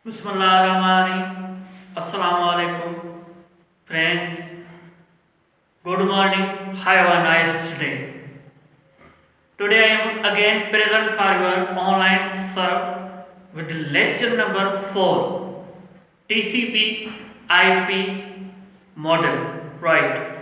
Bismillahirrahmanirrahim. Assalamu alaikum, friends. Good morning. Have a nice day. Today I am again present for your online serve with lecture number 4, TCP IP model. Right.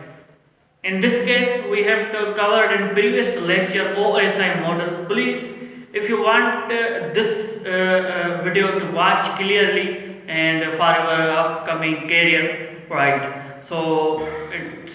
In this case, we have to covered in previous lecture OSI model. Please, if you want this video to watch clearly and for your upcoming career, right? So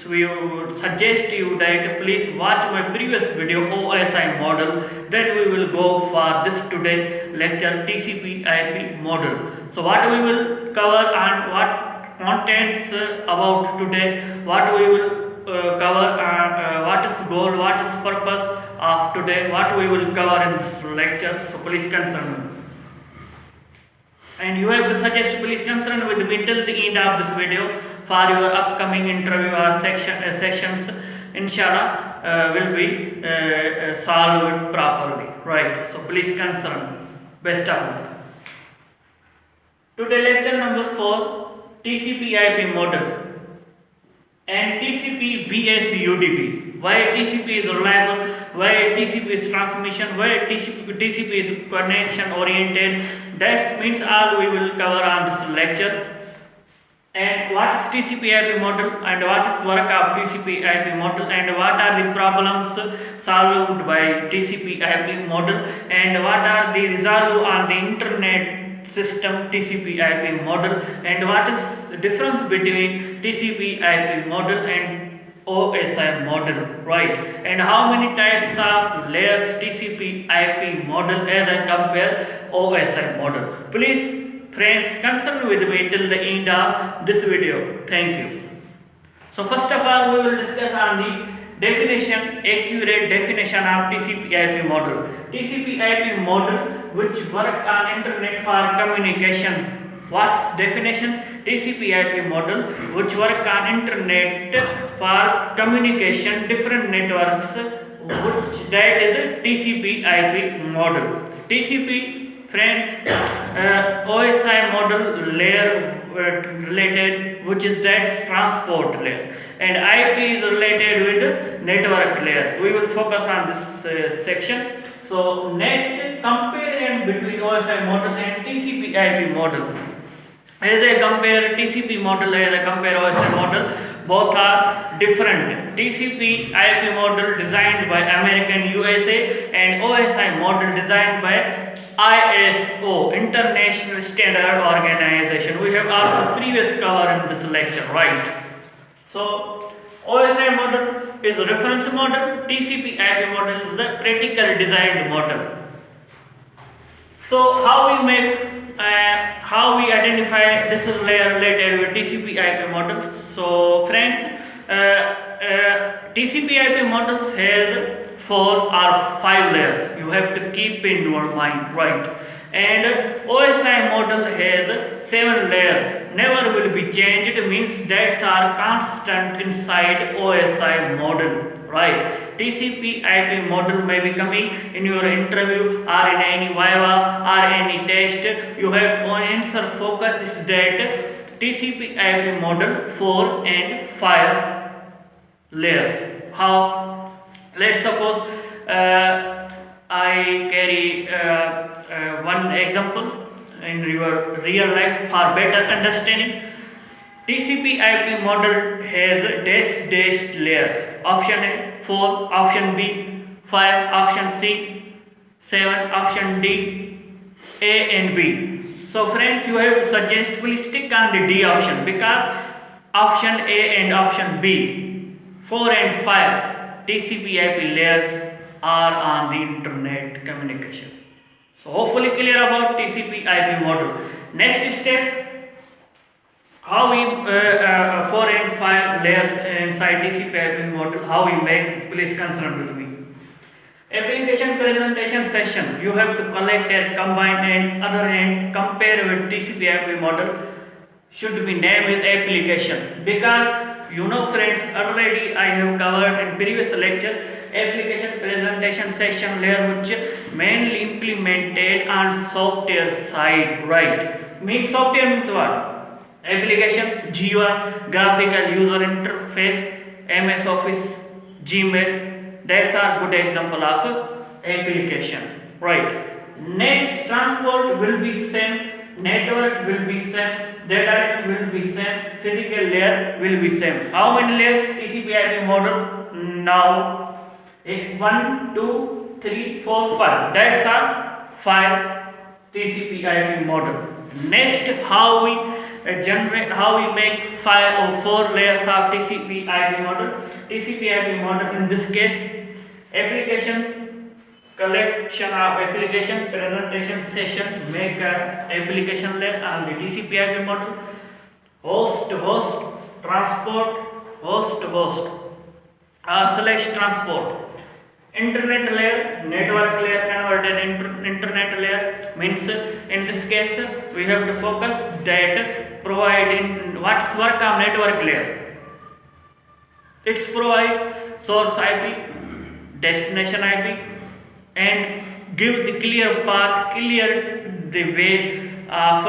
we would suggest you that please watch my previous video OSI model. Then we will go for this today lecture TCP IP model. So what we will cover and what contents about today, what we will cover what is goal, what is purpose of today, what we will cover in this lecture. So please concern me. And you have to suggest please concern with me till the end of this video for your upcoming interview or sessions. Inshallah will be solved properly. Right. So please concern. Best of luck. Today lecture number 4, TCP IP model and TCP VS UDP. Why TCP is reliable, why TCP is transmission, why TCP is connection oriented. That means all we will cover on this lecture. And what is TCP IP model and what is work of TCP IP model and what are the problems solved by TCP IP model and what are the resolved on the internet system TCP IP model and what is the difference between TCP IP model and OSI model, right? And how many types of layers TCP IP model as I compare OSI model. Please friends concern with me till the end of this video. Thank you. So first of all we will discuss on the definition, accurate definition of TCP IP model. TCP IP model which work on internet for communication. What's definition? TCP IP model which work on internet for communication, different networks, which that is TCP IP model. TCP friends, OSI model layer related, which is that transport layer, and IP is related with network layers. We will focus on this section. So next, comparison between OSI model and TCP IP model. As I compare TCP model, as I compare OSI model, both are different. TCP IP model designed by American USA and OSI model designed by ISO, International Standard Organization. We have also previous cover in this lecture, right? So OSI model is a reference model, TCP IP model is the practical designed model. So how we identify this layer related with TCP IP models. So friends, TCP IP models has 4 or 5 layers. You have to keep in your mind, right? And OSI model has 7 layers. Never will be changed, means that are constant inside OSI model, right? TCP IP model may be coming in your interview or in any viva or any test. You have to answer focus is that TCP IP model 4 and 5 layers. How? Let's suppose I carry one example in your real life for better understanding. TCP IP model has dash layers. Option A 4, option B 5, option C 7, option D A and B. So friends, you have to suggest please stick on the D option because option A and option B 4 and 5 TCP IP layers are on the internet communication. So hopefully clear about TCP IP model. Next step, how we 4 and 5 layers inside TCP IP model, how we make, please concern with me. Application presentation session, you have to collect and combine and other hand compare with TCP IP model should be named with application because you know friends, already I have covered in previous lecture application presentation session layer which mainly implemented on software side, right? Means software means what? Application, GUI, graphical user interface, MS Office, Gmail. That's a good example of application, right? Next, transport will be same, network will be same, data link will be same, physical layer will be same. How many layers TCP/IP model? Now 1 2 3 4 5. That's a 5 TCP/IP model. Next, how we how we make 5 or 4 layers of TCP/IP model. TCP/IP model in this case, application collection of application presentation session, make a application layer on the TCP/IP model. Host transport, host slash transport. Internet layer, network layer converted into internet layer. Means in this case we have to focus that providing what's work of network layer. It's provide source IP, destination IP, and give the clear path, clear the way of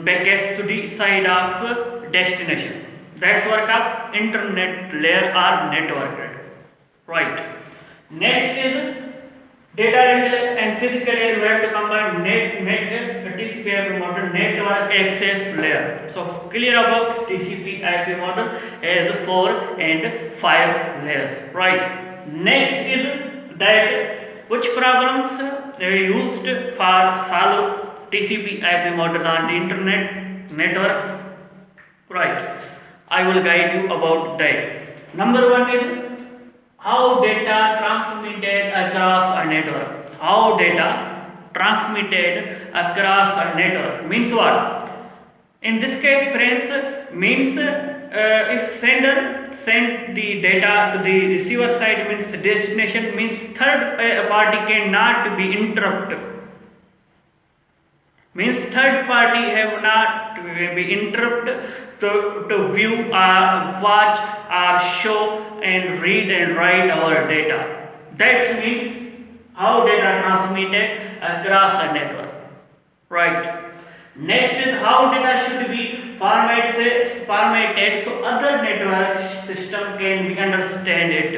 packets to the side of destination. That's work of internet layer or network layer, right? Next is data link layer and physical layer. We have to combine make a TCP/IP model network access layer. So clear about TCP/IP model as 4 and 5 layers, right? Next is that which problems used for solve TCP/IP model on the internet network, right? I will guide you about that. Number 1 is how data transmitted across a network. How data transmitted across a network means what? In this case, friends, means if sender send the data to the receiver side, means destination, means third party cannot be interrupted. Means third party have not be interrupted to view or watch or show and read and write our data. That means how data transmitted across a network, right? Next is how data should be formatted so other network system can be understand it.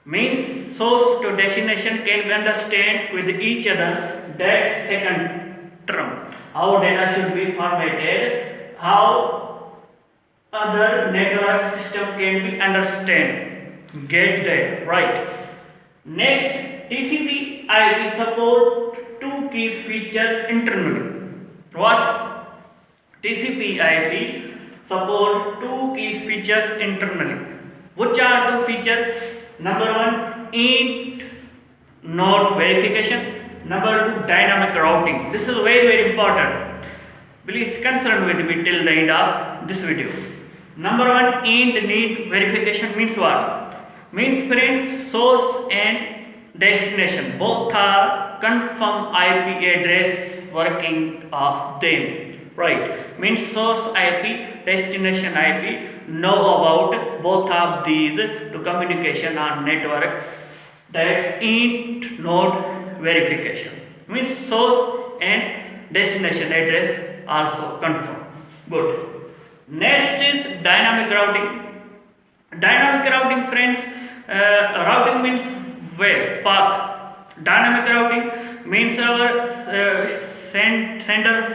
Means source to destination can be understand with each other. That's second term. How data should be formatted, how other network system can be understand. Get that, right? Next, TCP/IP support 2 key features internally. What? TCP/IP support 2 key features internally. Which are 2 features? Number 1, int node verification. Number 2, dynamic routing. This is very important. Please concern with me till the end of this video. Number 1, int need verification means what? Means friends, source and destination both are confirm IP address working of them, right? Means source IP, destination IP know about both of these to communication on network. That's int node verification. Means source and destination address also confirm. Good. Next is dynamic routing. Dynamic routing, friends, routing means way, path. Dynamic routing means our senders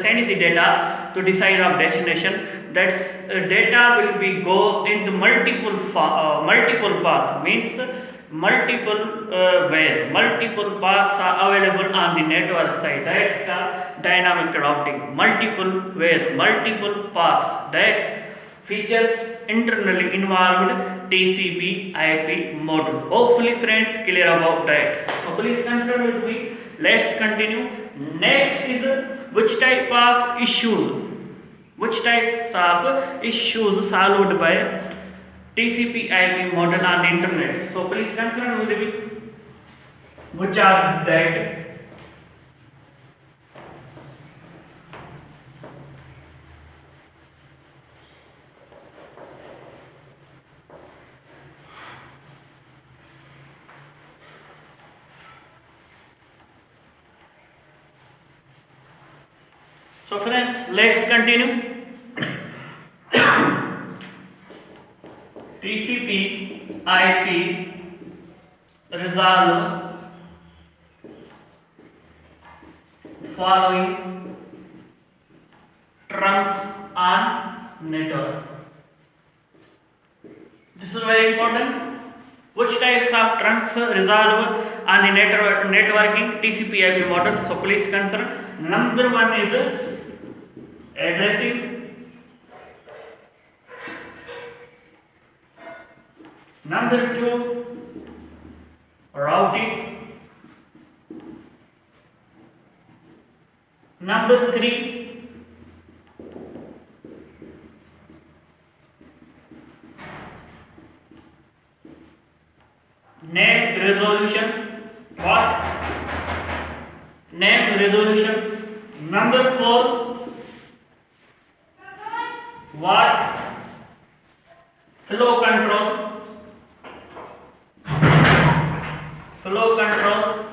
send the data to decide of destination. That's data will be go into multiple path. Means multiple where multiple paths are available on the network side. That's the dynamic routing. Multiple where multiple paths. That's features internally involved TCP/IP model. Hopefully friends clear about that. So please consider with me. Let's continue. Next is which type of issues solved by TCP/IP model on the internet. So please consider with me which are that. So friends, let's continue. TCP IP resolve following trunks on network. This is very important. Which types of trunks resolve on the networking TCP IP model? So please consider. Number one is addressing. Number two, routing. Number three, name resolution. What? Name resolution. Number four, what? Flow control. Flow control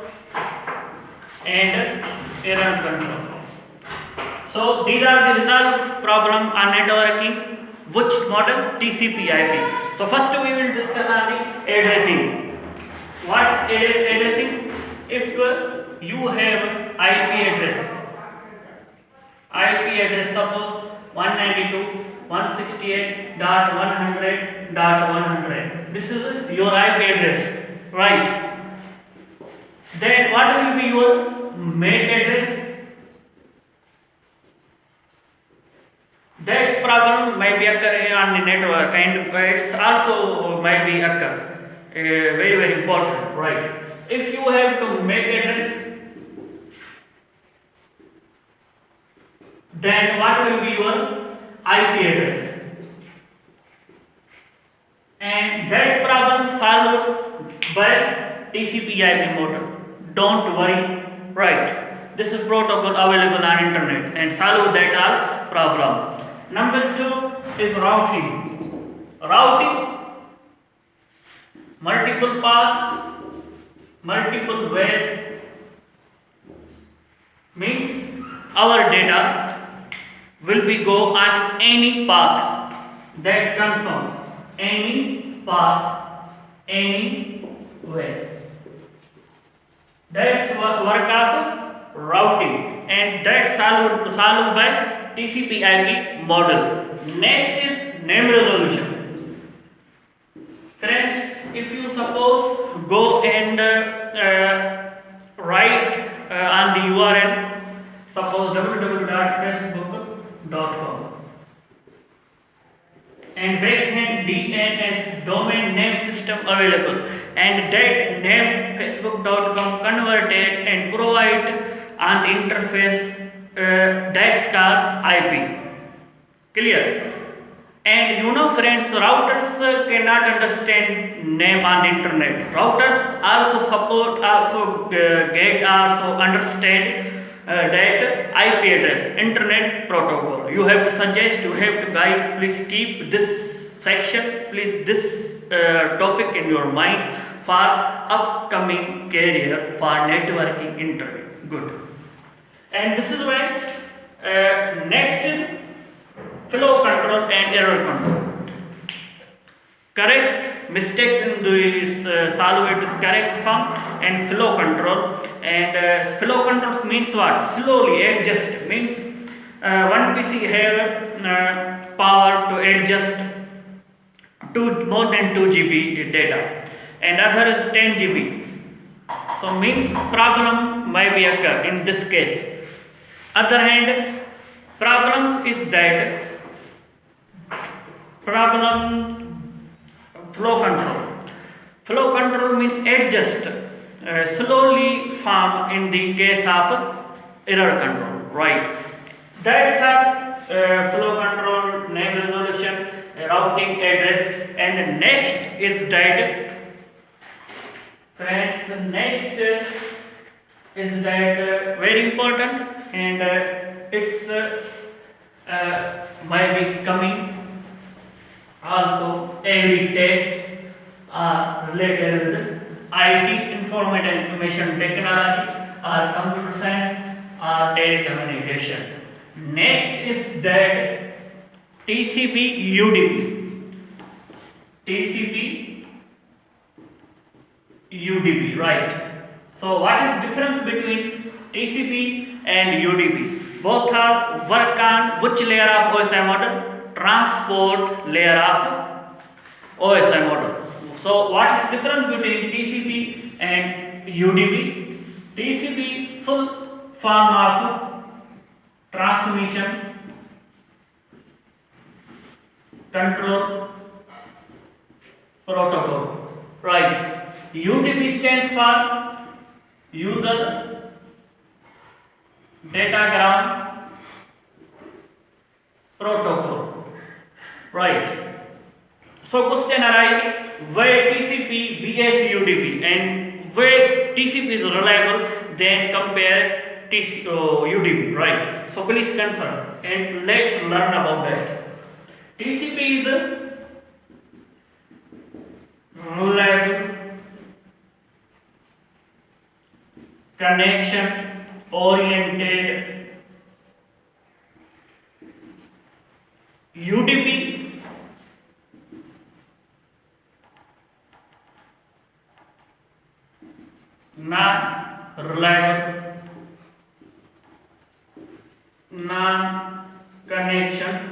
and error control. So these are the resolve problem on networking. Which model? TCP IP. So first we will discuss on the addressing. What's addressing? If you have IP address suppose 192.168.100.100. This is your IP address, right? Then what will be your MAC address? That's problem may be occur on the network, and it's also may be occur. Very very important, right? If you have to MAC address, then what will be your IP address? And that problem solved by TCP IP model. Don't worry, right? This is protocol available on internet and solve that all problem. Number two is routing. Routing, multiple paths, multiple ways, means our data will be go on any path that comes from any path, any way. That's work of routing, and that's solved by TCP IP model. Next is name resolution. Friends, if you suppose go and write on the URL, suppose www.facebook.com, and backhand DNS domain name system available, and that name facebook.com converted and provide on the interface, that's called IP. Clear? And you know friends, routers cannot understand name on the internet. Routers also support, also get, also understand that IP address, internet protocol. You have to suggest, you have to guide. Please keep this section, please this topic in your mind for upcoming career for networking interview. Good. And this is why next flow control and error control. Correct mistakes in this solve it correct form, and flow control. And flow control means what? Slowly adjust, means one PC have power to adjust to more than 2 GB data, and other is 10 GB. So means problem may be occur in this case. Other hand, problems is that problem flow control. Flow control means adjust slowly form in the case of error control, right? That's how flow control, name resolution, routing address. And next is that, friends, the next is that very important, and it's might be coming also every test related with IT, information and information technology, or computer science, or telecommunication. Next is that TCP UDP. TCP UDP, right? So what is difference between TCP and UDP? Both are work on which layer of OSI model? Transport layer of OSI model. So what is difference between TCP and UDP? TCP full form of transmission control protocol, right? UDP stands for user datagram protocol, right? So question arise, why TCP vs UDP and why TCP is reliable then compare UDP, right? So please consider and let's learn about that. TCP is a reliable connection oriented. UDP non reliable, non connection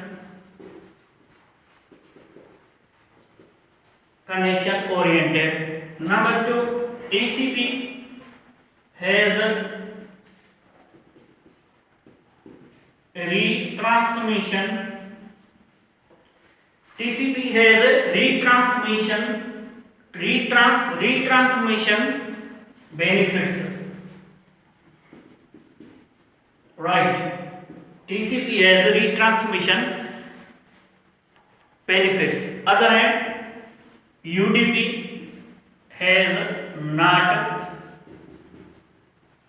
oriented. Number two, TCP has a retransmission. TCP has a retransmission benefits, right? TCP has a retransmission benefits. Other hand, UDP has not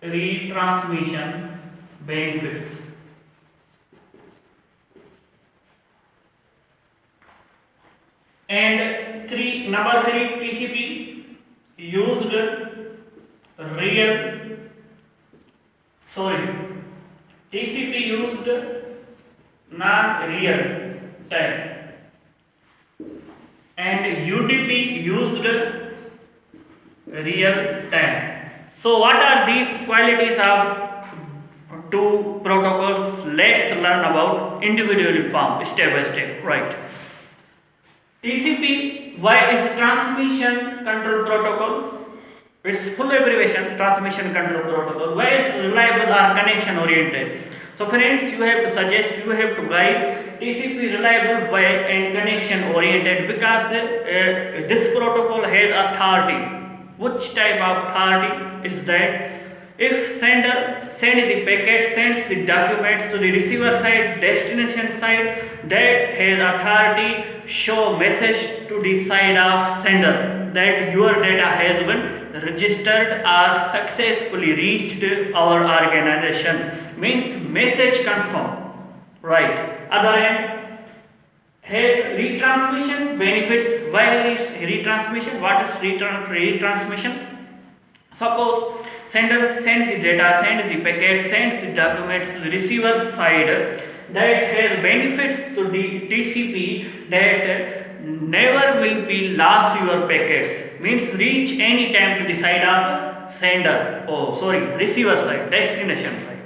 retransmission benefits. And number three, TCP used real sorry TCP used non-real time and UDP used real time. So what are these qualities of two protocols? Let's learn about individually form step by step, right? TCP, why is transmission control protocol? Its full abbreviation, transmission control protocol. Why is reliable or connection oriented? So friends, you have to suggest, you have to guide TCP reliable, why and connection oriented, because this protocol has authority. Which type of authority is that? If sender sends the packet, sends the documents to the receiver side, destination side, that has authority show message to the side of sender that your data has been registered or successfully reached our organization. Means message confirm, right? Other end has retransmission benefits. Why is retransmission? What is retransmission? Suppose sender sends the data, sends the packet, sends the documents to the receiver side, that has benefits to the TCP that never will be lost your packets, means reach any time to the side of sender, receiver side, destination side.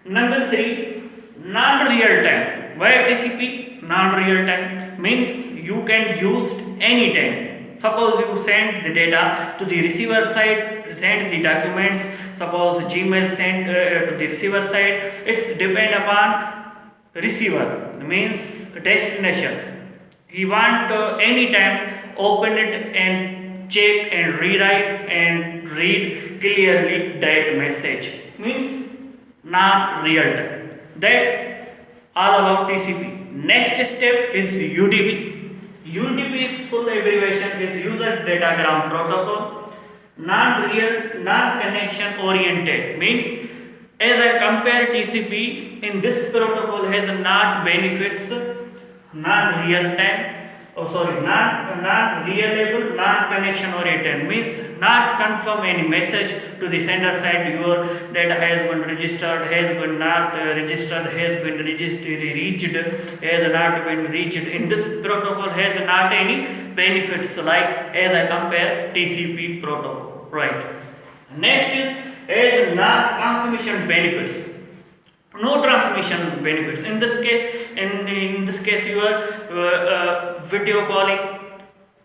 Number three, non-real time. Why TCP non-real time? Means you can use any time. Suppose you send the data to the receiver side, send the documents, suppose Gmail sent to the receiver side, it's depend upon receiver, means destination. He want any time open it and check and rewrite and read clearly that message, means not real time. That's all about TCP. Next step is UDP. UDP's full abbreviation is user datagram protocol. Non-real, non-connection oriented, means as I compare TCP, in this protocol has not benefits non-real time non-reliable, non-connection oriented means not confirm any message to the sender side. Your data has been registered, has been not registered, has been reached, has not been reached. In this protocol has not any benefits like as I compare TCP protocol, right? Next is not transmission benefits, no transmission benefits. In this case, in this case, you are video calling